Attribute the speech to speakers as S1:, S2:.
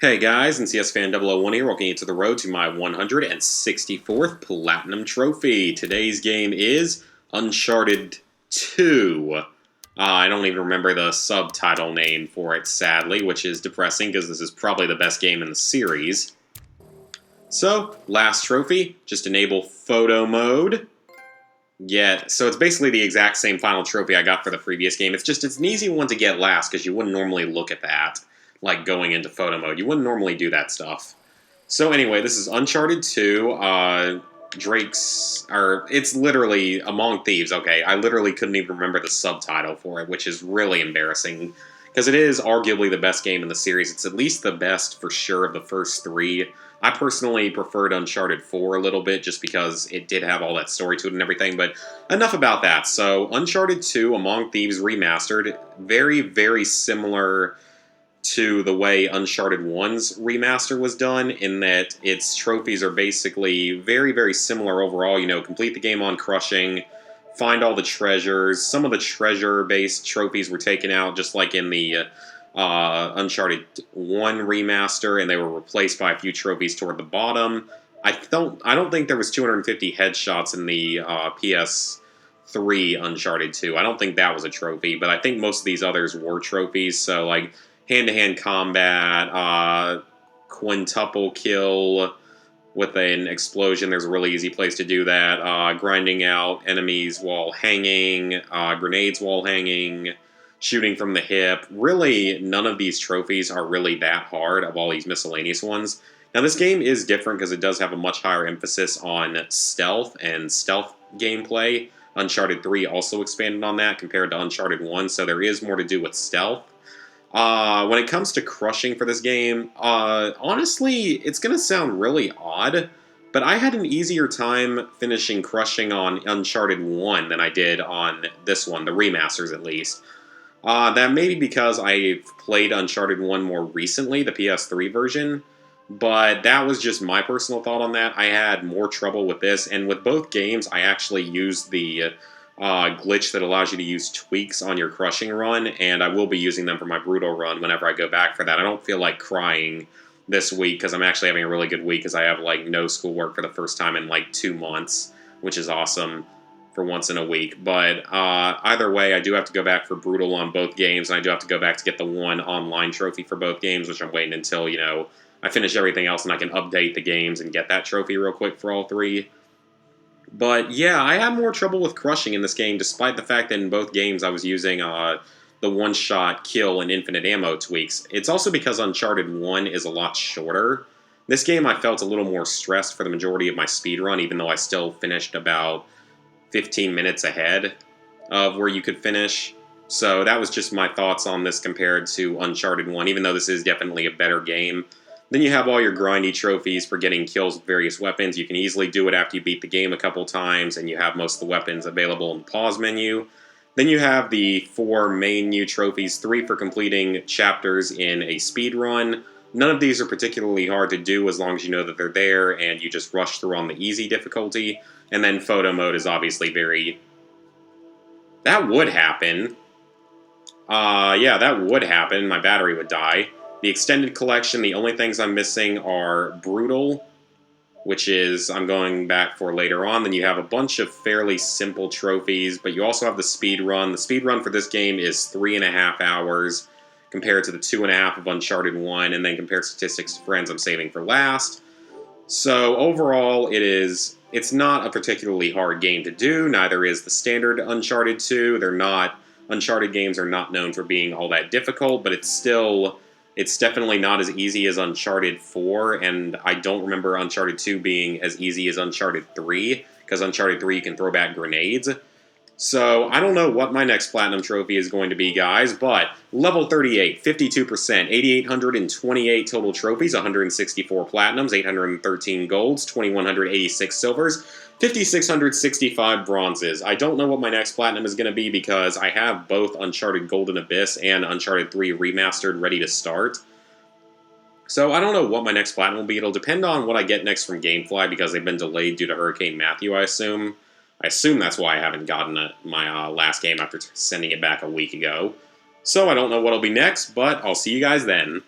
S1: Hey guys, NCS Fan 001 here, welcoming you to the road to my 164th Platinum Trophy. Today's game is Uncharted 2. I don't even remember the subtitle name for it, sadly, which is depressing because this is probably the best game in the series. So, last trophy, just enable photo mode. So it's basically the exact same final trophy I got for the previous game. It's an easy one to get last because you wouldn't normally look at that, like going into photo mode. You wouldn't normally do that stuff. So anyway, this is Uncharted 2. It's literally Among Thieves. Okay, I literally couldn't even remember the subtitle for it, which is really embarrassing because it is arguably the best game in the series. It's at least the best for sure of the first three. I personally preferred Uncharted 4 a little bit just because it did have all that story to it and everything, but enough about that. So, Uncharted 2 Among Thieves Remastered, very, very similar to the way Uncharted 1's remaster was done, in that its trophies are basically very, very similar overall. You know, complete the game on crushing, find all the treasures. Some of the treasure-based trophies were taken out, just like in the Uncharted 1 remaster, and they were replaced by a few trophies toward the bottom. I don't think there was 250 headshots in the PS3 Uncharted 2. I don't think that was a trophy, but I think most of these others were trophies. So like hand-to-hand combat, quintuple kill with an explosion. There's a really easy place to do that. Grinding out enemies while hanging, grenades while hanging, shooting from the hip. Really, none of these trophies are really that hard of all these miscellaneous ones. Now, this game is different because it does have a much higher emphasis on stealth and stealth gameplay. Uncharted 3 also expanded on that compared to Uncharted 1, so there is more to do with stealth. When it comes to crushing for this game, honestly, it's going to sound really odd, but I had an easier time finishing crushing on Uncharted 1 than I did on this one, the remasters at least. That may be because I've played Uncharted 1 more recently, the PS3 version, but that was just my personal thought on that. I had more trouble with this, and with both games, I actually used the glitch that allows you to use tweaks on your crushing run, and I will be using them for my brutal run whenever I go back for that. I don't feel like crying this week because I'm actually having a really good week because I have like no schoolwork for the first time in like 2 months, which is awesome for once in a week. But either way, I do have to go back for brutal on both games, and I do have to go back to get the one online trophy for both games, which I'm waiting until, you know, I finish everything else and I can update the games and get that trophy real quick for all three. But yeah, I had more trouble with crushing in this game, despite the fact that in both games I was using the one-shot kill and infinite ammo tweaks. It's also because Uncharted 1 is a lot shorter. This game I felt a little more stressed for the majority of my speedrun, even though I still finished about 15 minutes ahead of where you could finish. So that was just my thoughts on this compared to Uncharted 1, even though this is definitely a better game. Then you have all your grindy trophies for getting kills with various weapons. You can easily do it after you beat the game a couple times, and you have most of the weapons available in the pause menu. Then you have the 4 main new trophies, 3 for completing chapters in a speed run. None of these are particularly hard to do as long as you know that they're there and you just rush through on the easy difficulty. And then photo mode is obviously very... That would happen. Yeah, that would happen. My battery would die. The extended collection, the only things I'm missing are Brutal, which is I'm going back for later on. Then you have a bunch of fairly simple trophies, but you also have the speed run. The speed run for this game is 3.5 hours compared to the 2.5 of Uncharted 1, and then compare statistics to friends I'm saving for last. So overall, it's not a particularly hard game to do. Neither is the standard Uncharted 2. Uncharted games are not known for being all that difficult, but it's definitely not as easy as Uncharted 4, and I don't remember Uncharted 2 being as easy as Uncharted 3, because Uncharted 3 you can throw back grenades. So, I don't know what my next Platinum Trophy is going to be, guys, but level 38, 52%, 8,828 total trophies, 164 Platinums, 813 Golds, 2,186 Silvers, 5,665 Bronzes. I don't know what my next Platinum is going to be because I have both Uncharted Golden Abyss and Uncharted 3 Remastered ready to start. So I don't know what my next Platinum will be. It'll depend on what I get next from GameFly because they've been delayed due to Hurricane Matthew, I assume. I assume that's why I haven't gotten my last game after sending it back a week ago. So I don't know what'll be next, but I'll see you guys then.